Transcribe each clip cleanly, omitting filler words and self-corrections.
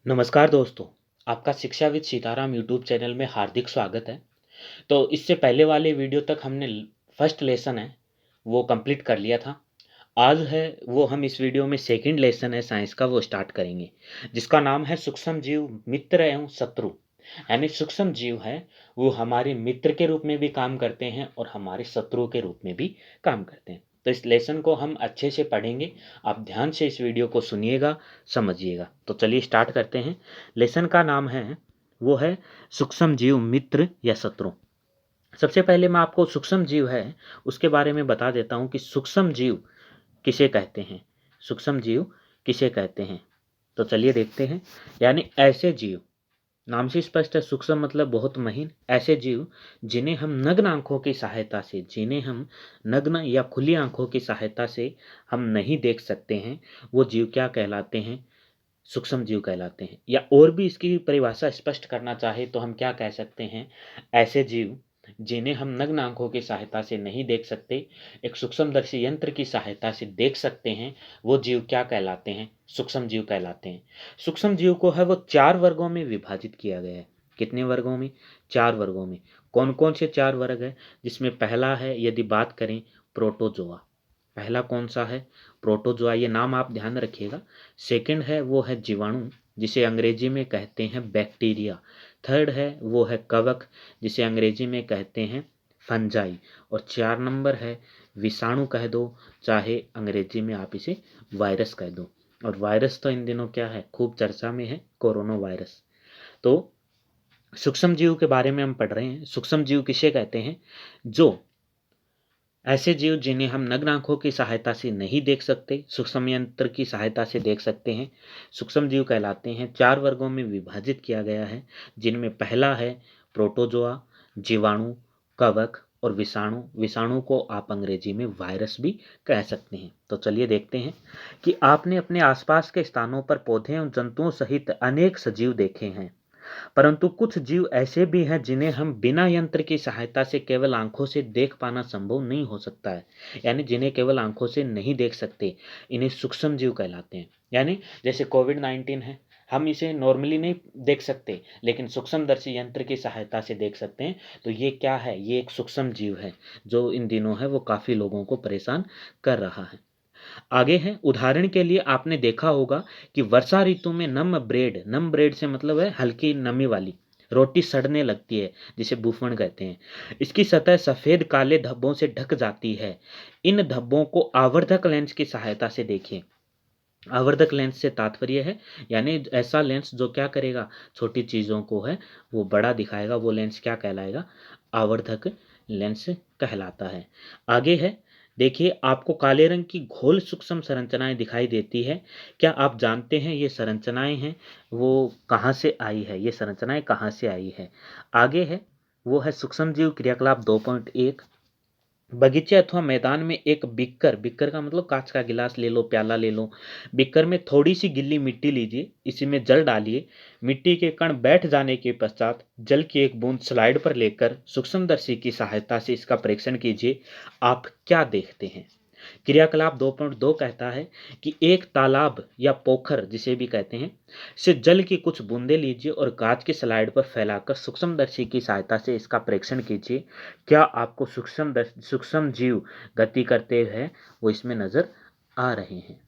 नमस्कार दोस्तों, आपका शिक्षा विद सीताराम यूट्यूब चैनल में हार्दिक स्वागत है। तो इससे पहले वाले वीडियो तक हमने फर्स्ट लेसन है वो कंप्लीट कर लिया था। आज है वो हम इस वीडियो में सेकंड लेसन है साइंस का वो स्टार्ट करेंगे, जिसका नाम है सूक्ष्म जीव मित्र एवं शत्रु। यानी सूक्ष्म जीव है वो हमारे मित्र के रूप में भी काम करते हैं और हमारे शत्रु के रूप में भी काम करते हैं। तो इस लेसन को हम अच्छे से पढ़ेंगे। आप ध्यान से इस वीडियो को सुनिएगा, समझिएगा। तो चलिए स्टार्ट करते हैं। लेसन का नाम है वो है सूक्ष्म जीव मित्र या शत्रु। सबसे पहले मैं आपको सूक्ष्म जीव है उसके बारे में बता देता हूँ कि सूक्ष्म जीव किसे कहते हैं। सूक्ष्म जीव किसे कहते हैं, तो चलिए देखते हैं। यानी ऐसे जीव, नाम से स्पष्ट है, सूक्ष्म मतलब बहुत महीन। ऐसे जीव जिन्हें हम नग्न आंखों की सहायता से, जिन्हें हम नग्न या खुली आंखों की सहायता से हम नहीं देख सकते हैं, वो जीव क्या कहलाते हैं? सूक्ष्म जीव कहलाते हैं। या और भी इसकी परिभाषा स्पष्ट करना चाहे तो हम क्या कह सकते हैं? ऐसे जीव जिन्हें हम नग्न आंखों की सहायता से नहीं देख सकते, एक सूक्ष्मदर्शी यंत्र की सहायता से देख सकते हैं, वो जीव क्या कहलाते हैं? सूक्ष्म जीव कहलाते हैं। सूक्ष्म जीव को है वो 4 वर्गों में विभाजित किया गया है। कितने वर्गों में? 4 वर्गों में। कौन कौन से 4 वर्ग है? जिसमें पहला है, यदि बात करें, प्रोटोजोआ। पहला कौन सा है? प्रोटोजोआ, ये नाम आप ध्यान रखिएगा। सेकंड है वो है जीवाणु, जिसे अंग्रेजी में कहते हैं बैक्टीरिया। थर्ड है वो है कवक, जिसे अंग्रेजी में कहते हैं फंजाई। और 4 नंबर है विषाणु कह दो, चाहे अंग्रेजी में आप इसे वायरस कह दो। और वायरस तो इन दिनों क्या है, खूब चर्चा में है, कोरोना वायरस। तो सूक्ष्म जीव के बारे में हम पढ़ रहे हैं। सूक्ष्म जीव किसे कहते हैं? जो ऐसे जीव जिन्हें हम नग्न आंखों की सहायता से नहीं देख सकते, सूक्ष्म यंत्र की सहायता से देख सकते हैं, सूक्ष्म जीव कहलाते हैं। 4 वर्गों में विभाजित किया गया है, जिनमें पहला है प्रोटोजोआ, जीवाणु, कवक और विषाणु। विषाणु को आप अंग्रेजी में वायरस भी कह सकते हैं। तो चलिए देखते हैं कि आपने अपने आसपास के स्थानों पर पौधे एवं जंतुओं सहित अनेक सजीव देखे हैं, परंतु कुछ जीव ऐसे भी हैं जिन्हें हम बिना यंत्र की सहायता से केवल आंखों से देख पाना संभव नहीं हो सकता है। यानी जिन्हें केवल आंखों से नहीं देख सकते, इन्हें सूक्ष्म जीव कहलाते हैं। यानी जैसे कोविड-19 है, हम इसे नॉर्मली नहीं देख सकते, लेकिन सूक्ष्मदर्शी यंत्र की सहायता से देख सकते हैं। तो ये क्या है? ये एक सूक्ष्म जीव है जो इन दिनों है वो काफ़ी लोगों को परेशान कर रहा है। आगे है, उदाहरण के लिए आपने देखा होगा कि वर्षा ऋतु में नम ब्रेड से मतलब है हल्की नमी वाली रोटी सड़ने लगती है, जिसे बूफन कहते हैं। इसकी सतह सफेद काले धब्बों से ढक जाती है। इन धब्बों को आवर्धक लेंस की सहायता से देखिए। आवर्धक लेंस से तात्पर्य है यानी ऐसा लेंस जो क्या करेगा, छोटी चीजों को है वो बड़ा दिखाएगा, वो लेंस क्या कहलाएगा? आवर्धक लेंस कहलाता है। आगे है, देखिए आपको काले रंग की घोल सूक्ष्म संरचनाएं दिखाई देती है। क्या आप जानते हैं ये संरचनाएं हैं वो कहाँ से आई है? ये संरचनाएं कहाँ से आई है? आगे है वो है सूक्ष्म जीव क्रियाकलाप 2.1। बगीचे अथवा मैदान में एक बिक्कर, बिक्कर का मतलब कांच का गिलास ले लो, प्याला ले लो। बिक्कर में थोड़ी सी गिल्ली मिट्टी लीजिए, इसी में जल डालिए। मिट्टी के कण बैठ जाने के पश्चात जल की एक बूंद स्लाइड पर लेकर सूक्ष्मदर्शी की सहायता से इसका परीक्षण कीजिए। आप क्या देखते हैं? क्रियाकलाप 2.2 कहता है कि एक तालाब या पोखर जिसे भी कहते हैं से जल की कुछ बूंदे लीजिए और कांच की स्लाइड पर फैलाकर सूक्ष्मदर्शी की सहायता से इसका परीक्षण कीजिए। क्या आपको सूक्ष्म जीव गति करते हुए वो इसमें नजर आ रहे हैं?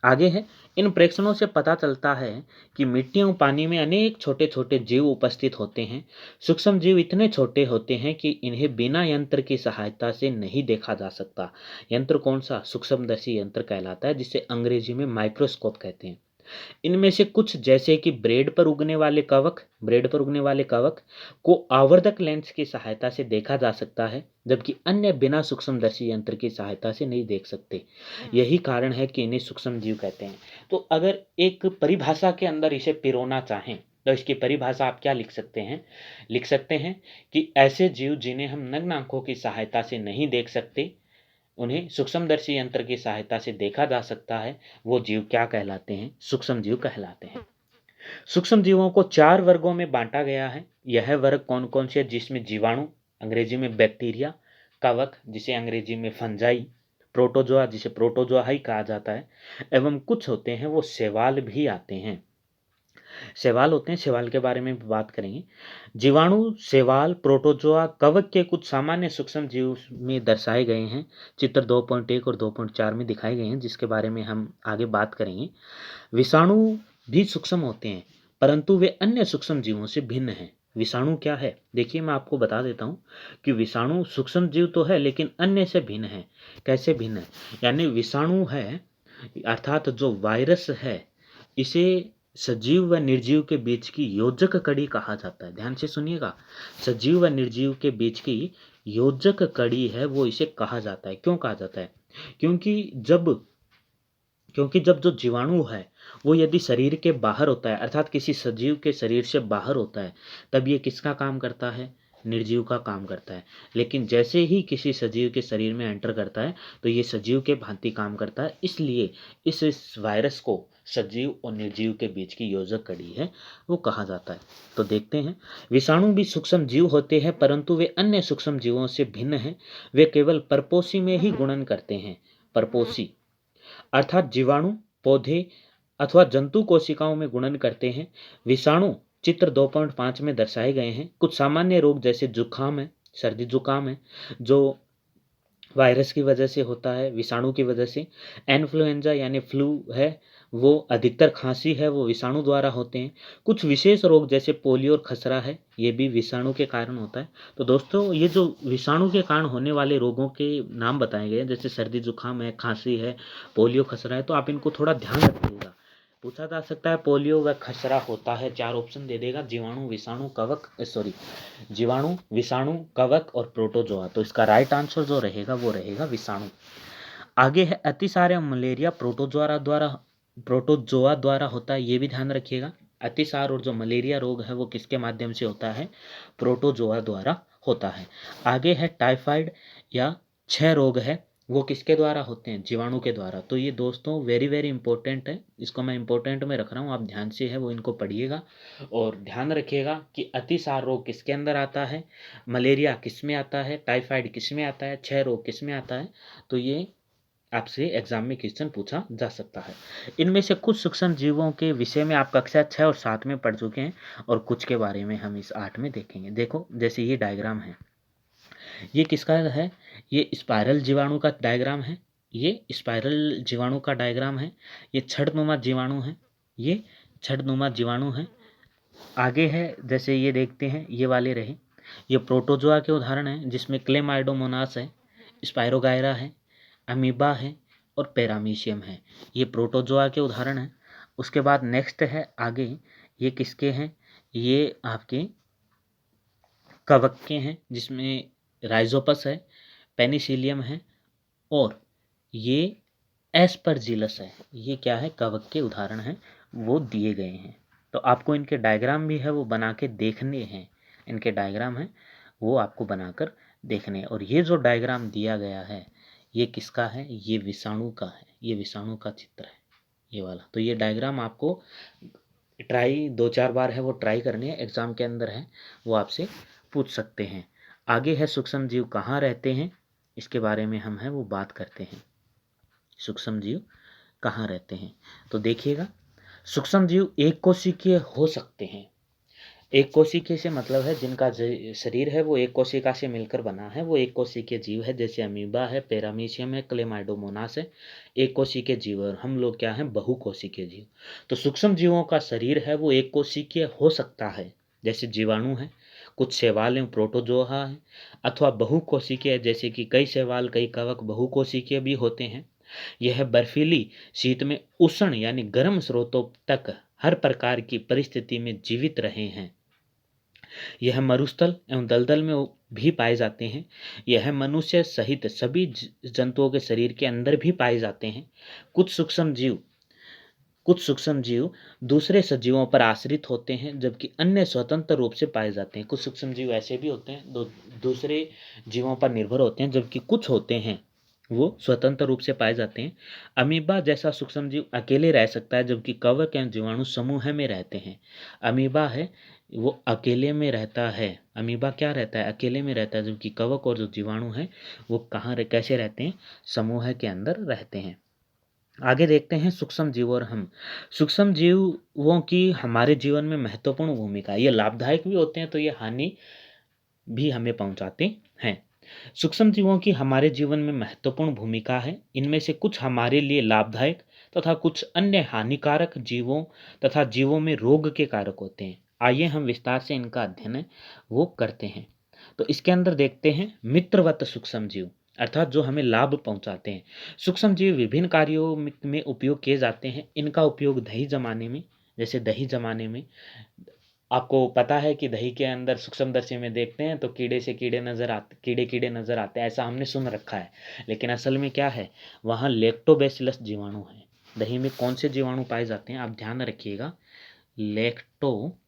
आगे है, इन प्रेक्षणों से पता चलता है कि मिट्टी और पानी में अनेक छोटे छोटे जीव उपस्थित होते हैं। सूक्ष्म जीव इतने छोटे होते हैं कि इन्हें बिना यंत्र की सहायता से नहीं देखा जा सकता। यंत्र कौन सा? सूक्ष्मदर्शी यंत्र कहलाता है, जिसे अंग्रेजी में माइक्रोस्कोप कहते हैं। इनमें से कुछ जैसे कि ब्रेड पर उगने वाले कवक को आवर्धक लेंस की सहायता से देखा जा सकता है, जबकि अन्य बिना सूक्ष्मदर्शी यंत्र की सहायता से नहीं देख सकते। यही कारण है कि इन्हें सूक्ष्म जीव कहते हैं। तो अगर एक परिभाषा के अंदर इसे पिरोना चाहें तो इसकी परिभाषा आप क्या लिख सकते हैं? लिख सकते हैं कि ऐसे जीव जिन्हें हम नग्न आंखों की सहायता से नहीं देख सकते, उन्हें सूक्ष्मदर्शी यंत्र की सहायता से देखा जा सकता है, वो जीव क्या कहलाते हैं? सूक्ष्म जीव कहलाते हैं। सूक्ष्म जीवों को 4 वर्गों में बांटा गया है। यह वर्ग कौन कौन से? जिसमें जीवाणु, अंग्रेजी में बैक्टीरिया, कवक जिसे अंग्रेजी में फंजाई, प्रोटोजोआ जिसे प्रोटोजोआ ही कहा जाता है, एवं कुछ होते हैं वो शैवाल भी आते हैं। शैवाल होते हैं, शैवाल के बारे में भी बात करेंगे। जीवाणु, शैवाल, प्रोटोजोआ, कवक के कुछ सामान्य सूक्ष्म जीव में दर्शाए गए हैं। चित्र 2.1 और 2.4 में दिखाए गए हैं, जिसके बारे में हम आगे बात करेंगे। विषाणु भी सूक्ष्म होते हैं, परंतु वे अन्य सूक्ष्म जीवों से भिन्न हैं। विषाणु क्या है? देखिए, मैं आपको बता देता हूँ कि विषाणु सूक्ष्म जीव तो है, लेकिन अन्य से भिन्न है। कैसे भिन्न है? यानी विषाणु है, अर्थात जो वायरस है, इसे सजीव व निर्जीव के बीच की योजक कड़ी कहा जाता है। ध्यान से सुनिएगा, सजीव व निर्जीव के बीच की योजक कड़ी है, वो इसे कहा जाता है। क्यों कहा जाता है? क्योंकि जब क्योंकि जब जो जीवाणु है वो यदि शरीर के बाहर होता है, अर्थात किसी सजीव के शरीर से बाहर होता है, तब ये किसका काम करता है? निर्जीव का काम करता है। लेकिन जैसे ही किसी सजीव के शरीर में एंटर करता है, तो ये सजीव के भांति काम करता है। इसलिए इस वायरस को सजीव और निर्जीव के बीच की योजक कड़ी है, वो कहा जाता है। तो देखते हैं, विषाणु भी सूक्ष्म जीव होते हैं, परंतु वे अन्य सूक्ष्म जीवों से भिन्न हैं। वे केवल परपोषी में ही गुणन करते हैं। परपोषी अर्थात जीवाणु, पौधे अथवा जंतु कोशिकाओं में गुणन करते हैं। विषाणु चित्र 2.5 में दर्शाए गए हैं। कुछ सामान्य रोग जैसे जुकाम है, सर्दी जुकाम है, जो वायरस की वजह से होता है, विषाणु की वजह से। इन्फ्लुएंजा यानी फ्लू है, वो अधिकतर खांसी है, वो विषाणु द्वारा होते हैं। कुछ विशेष रोग जैसे पोलियो और खसरा है, ये भी विषाणु के कारण होता है। तो दोस्तों, ये जो विषाणु के कारण होने वाले रोगों के नाम बताए गए हैं, जैसे सर्दी जुकाम है, खांसी है, पोलियो खसरा है, तो आप इनको थोड़ा ध्यान रखिएगा। पूछा जा सकता है पोलियो व खसरा होता है, 4 ऑप्शन दे देगा, जीवाणु, विषाणु, कवक, सॉरी, जीवाणु, विषाणु, कवक और प्रोटोजोआ। तो इसका राइट आंसर जो रहेगा वो रहेगा विषाणु। आगे है अतिसार मलेरिया प्रोटोजोआ द्वारा होता है, ये भी ध्यान रखिएगा। अतिसार और जो मलेरिया रोग है वो किसके माध्यम से होता है? प्रोटोजोआ द्वारा होता है। आगे है टाइफाइड या क्षय रोग है, वो किसके द्वारा होते हैं? जीवाणु के द्वारा। तो ये दोस्तों वेरी वेरी इंपॉर्टेंट है, इसको मैं इंपॉर्टेंट में रख रहा हूँ, आप ध्यान से है वो इनको पढ़िएगा और ध्यान रखिएगा कि अतिसार रोग किसके अंदर आता है, मलेरिया किस में आता है, टाइफाइड किस में आता है, क्षय रोग किस में आता है। तो ये आपसे एग्जाम में क्वेश्चन पूछा जा सकता है। इनमें से कुछ सूक्ष्म जीवों के विषय में आप कक्षा 6 और 7 में पढ़ चुके हैं, और कुछ के बारे में हम इस 8 में देखेंगे। देखो, जैसे ये डायग्राम है, ये किसका है? ये स्पाइरल जीवाणु का डायग्राम है। ये स्पाइरल जीवाणु का डायग्राम है। ये छड़नुमा जीवाणु है, ये छड़नुमा जीवाणु है। आगे है, जैसे ये देखते हैं, ये वाले रहे, ये प्रोटोजोआ के उदाहरण हैं, जिसमें क्लेमाइडोमोनास है, स्पाइरोगायरा है, अमीबा है और पैरामीशियम है। ये प्रोटोजोआ के उदाहरण हैं। उसके बाद नेक्स्ट है आगे, ये किसके हैं? ये आपके कवक के हैं, जिसमें राइजोपस है, पेनिसिलियम है और ये एस्परजिलस है। ये क्या है? कवक के उदाहरण हैं, वो दिए गए हैं। तो आपको इनके डायग्राम भी है वो बना के देखने हैं। इनके डायग्राम हैं वो आपको बनाकर देखने हैं। और ये जो डायग्राम दिया गया है, ये किसका है? ये विषाणु का है। ये विषाणु का चित्र है, ये वाला। तो ये डायग्राम आपको ट्राई 2-4 बार है वो ट्राई करनी है, एग्जाम के अंदर है वो आपसे पूछ सकते हैं। आगे है सूक्ष्म जीव कहाँ रहते हैं, इसके बारे में हम है वो बात करते हैं। सूक्ष्म जीव कहाँ रहते हैं? तो देखिएगा, सूक्ष्म जीव एक कोशिकीय हो सकते हैं। एक कोशिकीय से मतलब है जिनका शरीर है वो एक कोशिका से मिलकर बना है, वो एक कोशिकीय जीव है। जैसे अमीबा है, पैरामीशियम है, क्लेमाइडोमोनास है, एक कोशिकीय जीव। और हम लोग क्या हैं? बहुकोशिकीय जीव। तो सूक्ष्म जीवों का शरीर है वो एक कोशिकीय हो सकता है, जैसे जीवाणु है, कुछ शैवाल हैं, प्रोटोजोआ है, अथवा बहुकोशिकीय, जैसे कि कई शैवाल, कई कवक बहुकोशिकीय भी होते हैं। यह बर्फीली शीत में उष्ण यानी गर्म स्रोतों तक हर प्रकार की परिस्थिति में जीवित रहे हैं। यह मरुस्थल एवं दलदल में भी पाए जाते हैं। यह मनुष्य सहित सभी जंतुओं के शरीर के अंदर भी पाए जाते हैं। कुछ सूक्ष्म जीव दूसरे सजीवों पर आश्रित होते हैं, जबकि अन्य स्वतंत्र रूप से पाए जाते हैं। कुछ सूक्ष्म जीव ऐसे भी होते हैं दूसरे जीवों पर निर्भर होते हैं, जबकि कुछ होते हैं वो स्वतंत्र रूप से पाए जाते हैं। अमीबा जैसा सूक्ष्म जीव अकेले रह सकता है, जबकि कवक एवं जीवाणु समूह में रहते हैं। अमीबा है वो अकेले में रहता है। अमीबा क्या रहता है? अकेले में रहता है, जबकि कवक और जो जीवाणु है वो कैसे रहते हैं? समूह के अंदर रहते हैं। आगे देखते हैं सूक्ष्म जीव और हम। सूक्ष्म जीवों की हमारे जीवन में महत्वपूर्ण भूमिका है। ये लाभदायक भी होते हैं तो ये हानि भी हमें पहुंचाते हैं। सूक्ष्म जीवों की हमारे जीवन में महत्वपूर्ण भूमिका है। इनमें से कुछ हमारे लिए लाभदायक तथा कुछ अन्य हानिकारक जीवों तथा जीवों में रोग के कारक होते हैं। आइए हम विस्तार से इनका अध्ययन है वो करते हैं। तो इसके अंदर देखते हैं मित्रवत सूक्ष्म जीव, अर्थात जो हमें लाभ पहुंचाते हैं। सूक्ष्म जीव विभिन्न कार्यों में उपयोग किए जाते हैं। इनका उपयोग दही जमाने में, जैसे दही जमाने में आपको पता है कि दही के अंदर सूक्ष्मदर्शी में देखते हैं तो कीड़े से कीड़े नजर आते, कीड़े कीड़े नजर आते हैं, ऐसा हमने सुन रखा है। लेकिन असल में क्या है, वहाँ लैक्टोबैसिलस जीवाणु है। दही में कौन से जीवाणु पाए जाते हैं आप ध्यान रखिएगा, लैक्टोबैसिलस,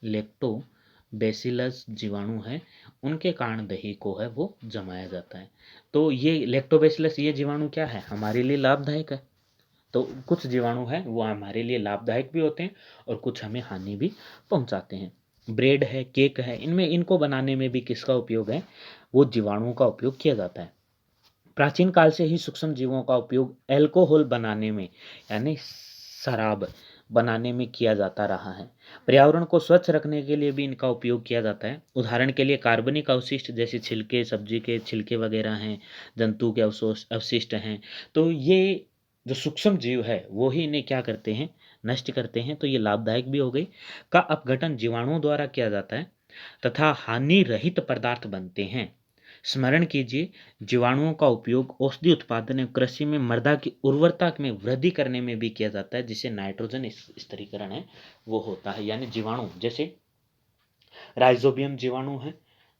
लैक्टोबैसिलस जीवाणु है, उनके कारण दही को है वो जमाया जाता है। तो ये लैक्टोबैसिलस, ये जीवाणु क्या है, हमारे लिए लाभदायक है। तो कुछ जीवाणु हैं वो हमारे लिए लाभदायक भी होते हैं और कुछ हमें हानि भी पहुंचाते हैं। ब्रेड है, केक है, इनमें इनको बनाने में भी किसका उपयोग है, वो जीवाणुओं का उपयोग किया जाता है। प्राचीन काल से ही सूक्ष्म जीवों का उपयोग अल्कोहल बनाने में, यानी शराब बनाने में किया जाता रहा है। पर्यावरण को स्वच्छ रखने के लिए भी इनका उपयोग किया जाता है। उदाहरण के लिए कार्बनिक अवशिष्ट जैसे छिलके, सब्जी के छिलके वगैरह हैं, जंतु के अवशिष्ट हैं, तो ये जो सूक्ष्म जीव है वो ही इन्हें क्या करते हैं, नष्ट करते हैं। तो ये लाभदायक भी हो गई। का अपघटन जीवाणुओं द्वारा किया जाता है तथा हानि रहित पदार्थ बनते हैं। स्मरण कीजिए, जीवाणुओं का उपयोग औषधि उत्पादन एवं कृषि में मृदा की उर्वरता में वृद्धि करने में भी किया जाता है, जिससे नाइट्रोजन स्थिरीकरण है वो होता है। यानी जीवाणु जैसे राइजोबियम जीवाणु है,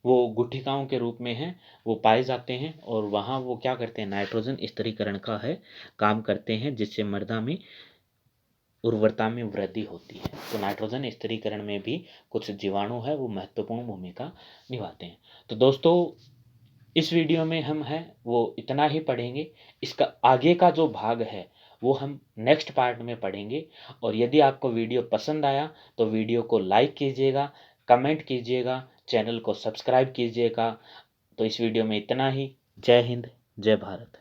वो गुठिकाओं के रूप में हैं, वो पाए जाते हैं और वहाँ वो क्या करते हैं, नाइट्रोजन स्थिरीकरण का है काम करते हैं, जिससे मृदा में उर्वरता में वृद्धि होती है। तो नाइट्रोजन स्थिरीकरण में भी कुछ जीवाणु है वो महत्वपूर्ण भूमिका निभाते हैं। तो दोस्तों, इस वीडियो में हम हैं वो इतना ही पढ़ेंगे। इसका आगे का जो भाग है वो हम नेक्स्ट पार्ट में पढ़ेंगे। और यदि आपको वीडियो पसंद आया तो वीडियो को लाइक कीजिएगा, कमेंट कीजिएगा, चैनल को सब्सक्राइब कीजिएगा। तो इस वीडियो में इतना ही। जय हिंद, जय भारत।